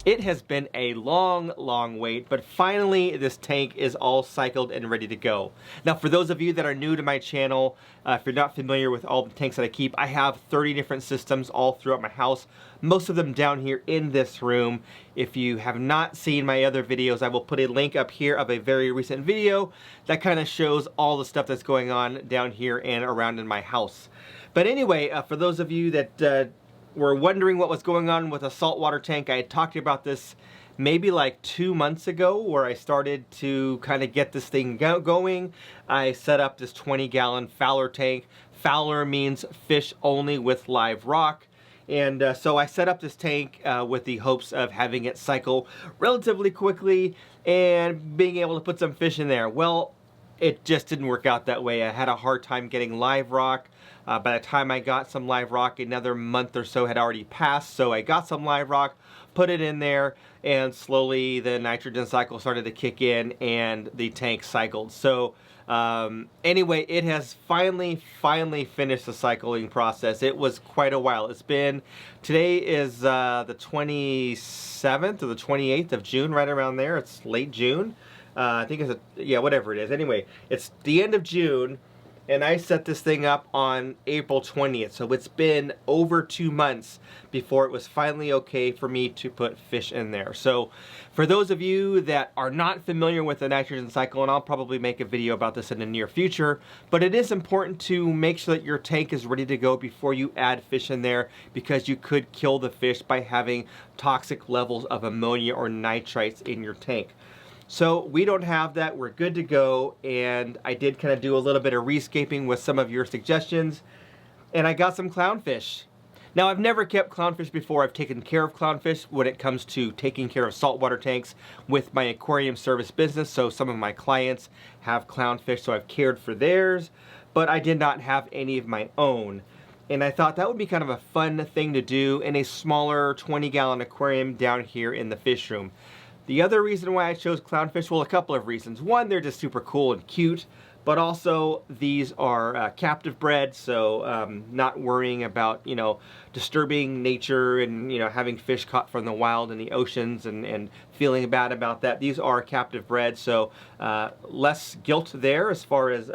It has been a long wait, but finally this tank is all cycled and ready to go. Now, for those of you that are new to my channel, if you're not familiar with all the tanks that I keep, I have 30 different systems all throughout my house, most of them down here in this room. If you have not seen my other videos, I will put a link up here of a very recent video that kind of shows all the stuff that's going on down here and around in my house. But anyway, for those of you that were wondering what was going on with a saltwater tank, I had talked about this maybe like 2 months ago, where I started to kind of get this thing going. I set up this 20-gallon FOWLR tank. FOWLR means fish only with live rock. And so I set up this tank with the hopes of having it cycle relatively quickly and being able to put some fish in there. Well, it just didn't work out that way. I had a hard time getting live rock. By the time I got some live rock, another month or so had already passed. So I got some live rock, put it in there, and slowly the nitrogen cycle started to kick in and the tank cycled. So anyway, it has finally finished the cycling process. It was quite a while. Today is the 27th or the 28th of June, right around there. It's late June. I think yeah, whatever it is. Anyway, it's the end of June, and I set this thing up on April 20th. So it's been over 2 months before it was finally okay for me to put fish in there. So for those of you that are not familiar with the nitrogen cycle, and I'll probably make a video about this in the near future, but it is important to make sure that your tank is ready to go before you add fish in there, because you could kill the fish by having toxic levels of ammonia or nitrites in your tank. So we don't have that, we're good to go, and I did kind of do a little bit of rescaping with some of your suggestions, and I got some clownfish. Now, I've never kept clownfish before. I've taken care of clownfish when it comes to taking care of saltwater tanks with my aquarium service business, so some of my clients have clownfish, so I've cared for theirs, but I did not have any of my own. And I thought that would be kind of a fun thing to do in a smaller 20-gallon aquarium down here in the fish room. The other reason why I chose clownfish, well, a couple of reasons. One, they're just super cool and cute, but also these are captive bred, so not worrying about, disturbing nature and, having fish caught from the wild in the oceans and feeling bad about that. These are captive bred, so less guilt there as far as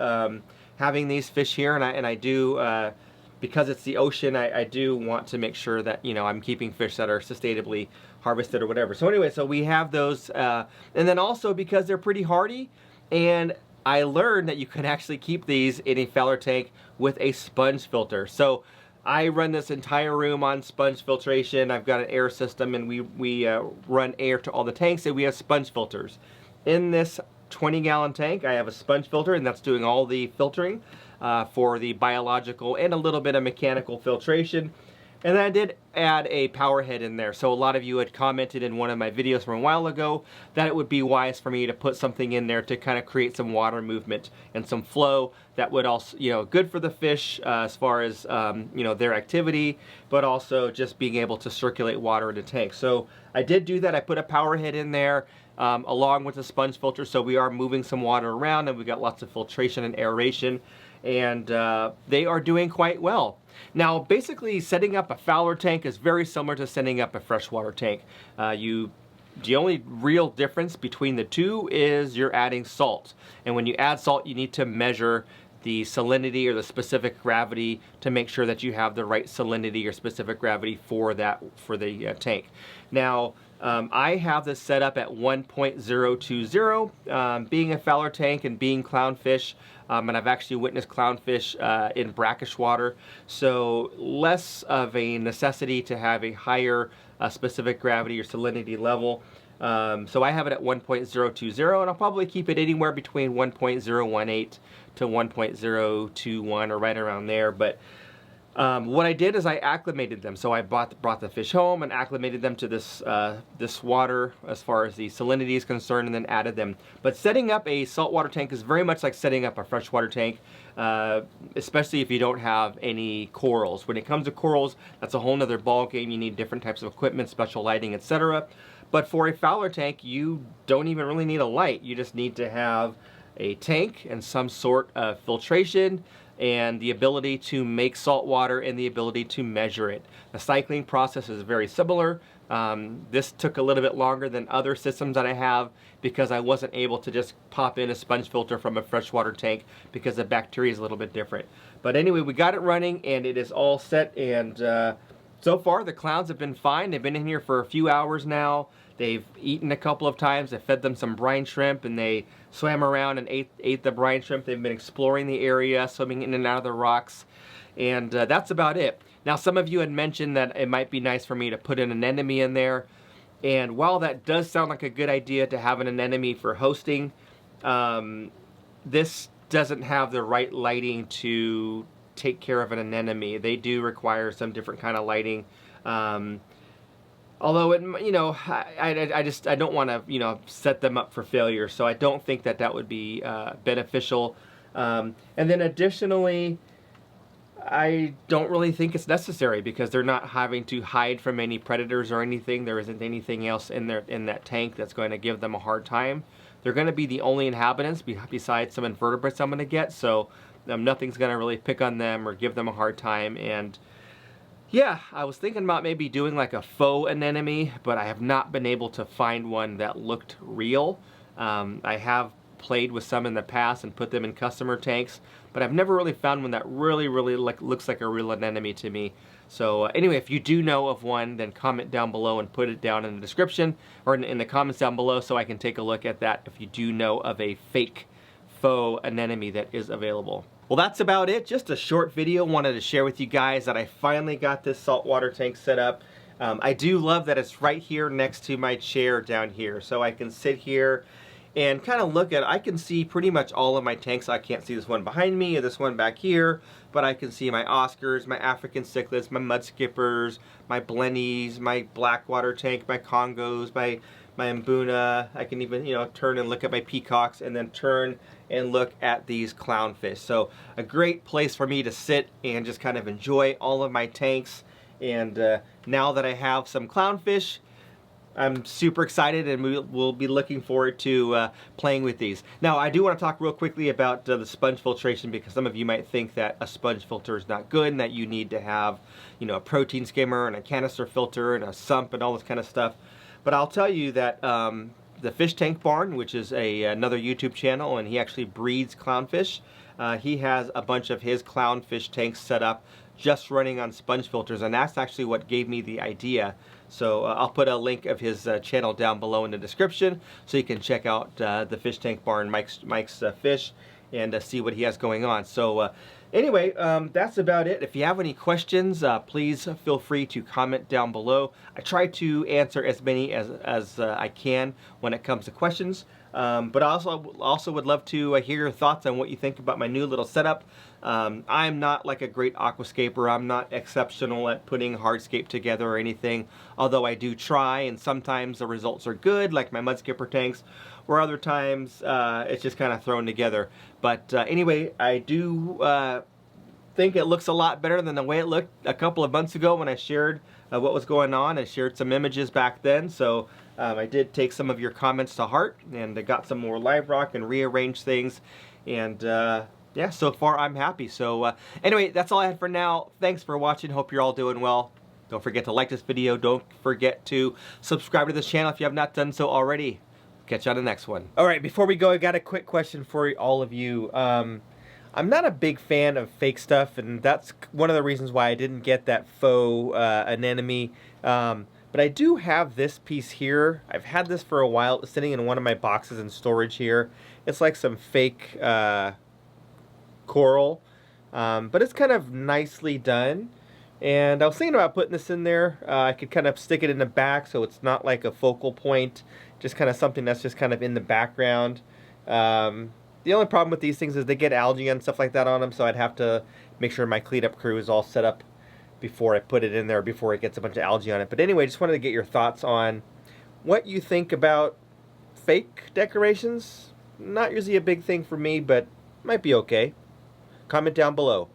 having these fish here, and I do, because it's the ocean, I do want to make sure that, I'm keeping fish that are sustainably harvested or whatever. So anyway, so we have those, and then also because they're pretty hardy, and I learned that you can actually keep these in a FOWLR tank with a sponge filter. So I run this entire room on sponge filtration. I've got an air system, and we run air to all the tanks, and we have sponge filters. In this 20-gallon tank, I have a sponge filter, and that's doing all the filtering for the biological and a little bit of mechanical filtration. And then I did add a power head in there. So a lot of you had commented in one of my videos from a while ago that it would be wise for me to put something in there to kind of create some water movement and some flow that would also, good for the fish as far as, their activity, but also just being able to circulate water in the tank. So I did do that. I put a power head in there along with the sponge filter. So we are moving some water around, and we've got lots of filtration and aeration, and they are doing quite well. Now, basically, setting up a FOWLR tank is very similar to setting up a freshwater tank. The only real difference between the two is you're adding salt. And when you add salt, you need to measure the salinity or the specific gravity to make sure that you have the right salinity or specific gravity for the tank. Now, I have this set up at 1.020. Being a FOWLR tank and being clownfish, and I've actually witnessed clownfish in brackish water, so less of a necessity to have a higher specific gravity or salinity level. So I have it at 1.020, and I'll probably keep it anywhere between 1.018 to 1.021 or right around there. But what I did is I acclimated them. So I brought the fish home and acclimated them to this water as far as the salinity is concerned, and then added them. But setting up a saltwater tank is very much like setting up a freshwater tank, especially if you don't have any corals. When it comes to corals, that's a whole nother ball game. You need different types of equipment, special lighting, etc. But for a FOWLR tank, you don't even really need a light. You just need to have a tank and some sort of filtration and the ability to make salt water and the ability to measure it. The cycling process is very similar, This took a little bit longer than other systems that I have because I wasn't able to just pop in a sponge filter from a freshwater tank because the bacteria is a little bit different. But anyway, we got it running and it is all set, and so far the clowns have been fine. They've been in here for a few hours now. They've eaten a couple of times. I fed them some brine shrimp and they swam around and ate the brine shrimp. They've been exploring the area, swimming in and out of the rocks, and that's about it. Now, some of you had mentioned that it might be nice for me to put an anemone in there, and while that does sound like a good idea to have an anemone for hosting, this doesn't have the right lighting to take care of an anemone. They do require some different kind of lighting. Although it, you know, I don't want to, you know, set them up for failure, so I don't think that that would be beneficial. And then additionally, I don't really think it's necessary because they're not having to hide from any predators or anything. There isn't anything else in that tank that's going to give them a hard time. They're going to be the only inhabitants besides some invertebrates I'm going to get, so nothing's going to really pick on them or give them a hard time. And yeah, I was thinking about maybe doing like a faux anemone, but I have not been able to find one that looked real. I have played with some in the past and put them in customer tanks, but I've never really found one that really looks like a real anemone to me. So anyway, if you do know of one, then comment down below and put it down in the description or in the comments down below so I can take a look at that if you do know of a fake faux anemone that is available. Well, that's about it. Just a short video. Wanted to share with you guys that I finally got this saltwater tank set up. I do love that it's right here next to my chair down here, so I can sit here and kind of look at it. I can see pretty much all of my tanks. I can't see this one behind me or this one back here, but I can see my Oscars, my African cichlids, my mud skippers, my blennies, my blackwater tank, my Congos, my Mbuna. I can even, you know, turn and look at my peacocks and then turn and look at these clownfish. So a great place for me to sit and just kind of enjoy all of my tanks. And now that I have some clownfish, I'm super excited, and we'll be looking forward to playing with these. Now, I do want to talk real quickly about the sponge filtration, because some of you might think that a sponge filter is not good and that you need to have, you know, a protein skimmer and a canister filter and a sump and all this kind of stuff. But I'll tell you that the Fish Tank Barn, which is another YouTube channel, and he actually breeds clownfish, he has a bunch of his clownfish tanks set up just running on sponge filters, and that's actually what gave me the idea. So I'll put a link of his channel down below in the description so you can check out the Fish Tank Barn, Mike's fish, and see what he has going on. So anyway, that's about it. If you have any questions, please feel free to comment down below. I try to answer as many as I can when it comes to questions. But I also would love to hear your thoughts on what you think about my new little setup. I'm not like a great aquascaper. I'm not exceptional at putting hardscape together or anything, although I do try, and sometimes the results are good, like my mud skipper tanks, or other times it's just kind of thrown together. But anyway, I do think it looks a lot better than the way it looked a couple of months ago when I shared what was going on. I shared some images back then, so I did take some of your comments to heart, and I got some more live rock and rearranged things, and yeah, so far I'm happy. So anyway, that's all I had for now. Thanks for watching. Hope you're all doing well. Don't forget to like this video. Don't forget to subscribe to this channel if you have not done so already. Catch you on the next one. All right, before we go, I got a quick question for all of you. I'm not a big fan of fake stuff, and that's one of the reasons why I didn't get that faux anemone. But I do have this piece here. I've had this for a while. It's sitting in one of my boxes in storage here. It's like some fake coral, but it's kind of nicely done. And I was thinking about putting this in there. I could kind of stick it in the back so it's not like a focal point, just kind of something that's just kind of in the background. The only problem with these things is they get algae and stuff like that on them, so I'd have to make sure my cleanup crew is all set up before I put it in there, before it gets a bunch of algae on it. But anyway, just wanted to get your thoughts on what you think about fake decorations. Not usually a big thing for me, but might be okay. Comment down below.